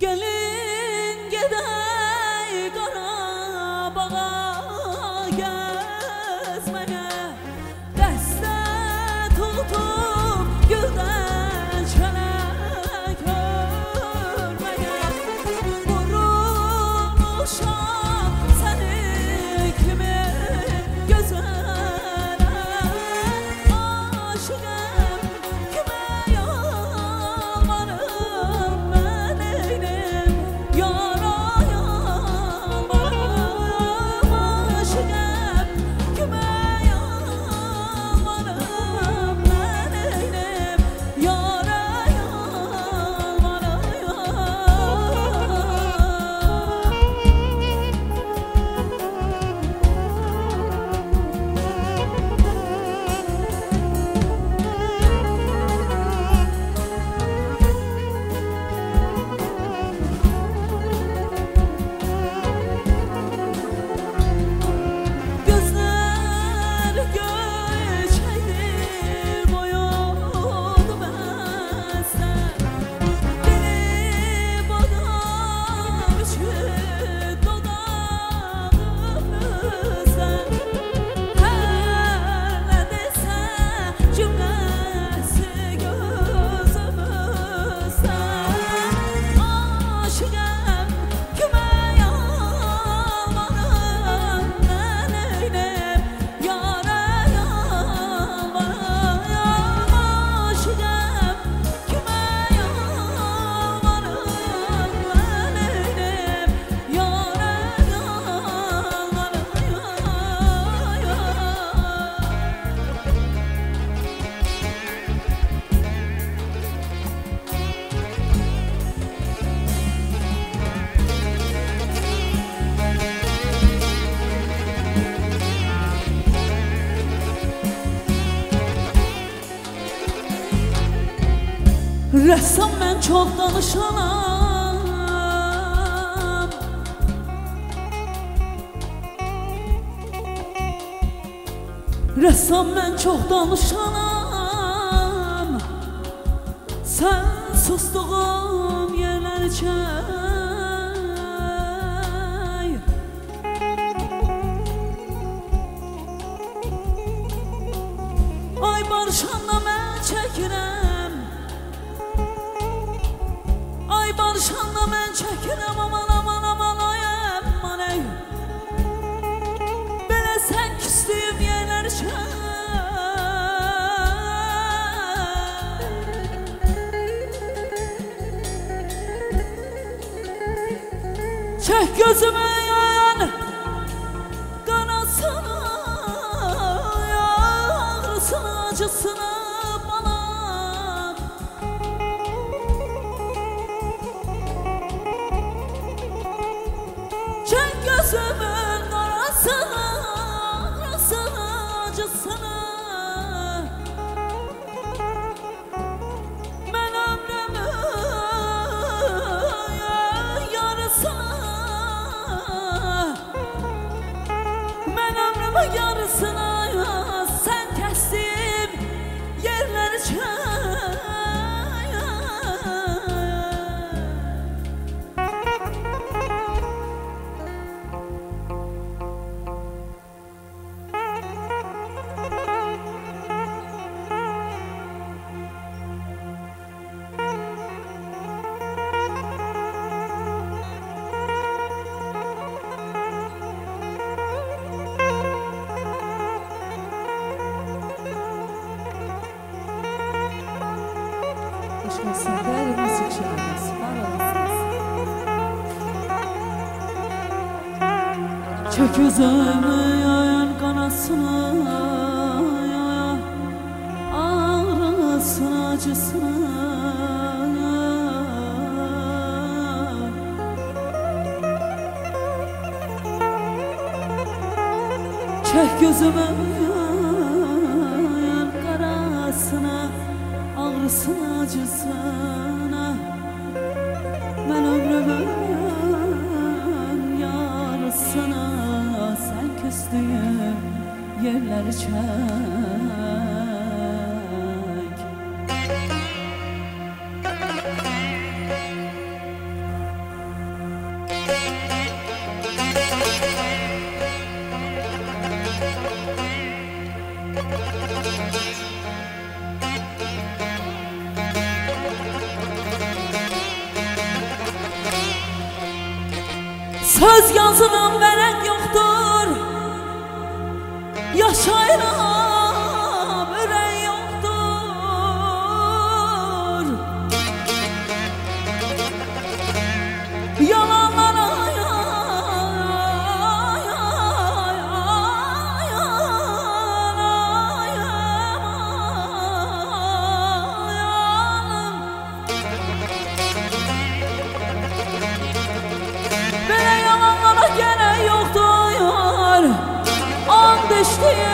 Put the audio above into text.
Gelin gedey Qarabağa gezmeye, dəstə tutup güldən çələk örməyə. Vurulmuşam səni kimi gözələ, aşıqəm kimə yalvarım mən eynim yara yalvarım. Aşıqəm kimə yalvarım mən eynim yara gözler göçeydir boyundu bəzər. Dili badam üçün dodağımızdan, hər nə desə cümləsi gözümüzdən. Aşıqəm kimə yalvarım mən eynim yara yalvarım. Aşıqəm kimə yalvarım mən eynim yara Rəssam mən çox danışanam, rəssam mən çox danışanam. Sən sustuğum yerlər çək, ay barışanla mən çəkirəm, ay barışanla mən çəkirəm. Aman aman aman ay aman ey, belə sən küstüyüm yerlər çək. Çək gözümü yan qarasına, ağrısına acısına bana. Çək gözümün qarasına, ağrısına acısına. Mən ömrümün yarısına, mən ömrümün yarısına sən kəsdim yerləri çək. Değerli müzikçilerimiz, var olasınız. Çök gözümü yayan qarasına, ağrısına acısına. Çək gözümü yayan qarasına, ağrısına acısına. Mən ömrümün yarısına sən küstüyüm yerləri çək. Söz yazılan vərəq yoxdur, yaşayıram ürək yoxdur. Yalanlara Belə yalanlara gerek yoktur. And içtim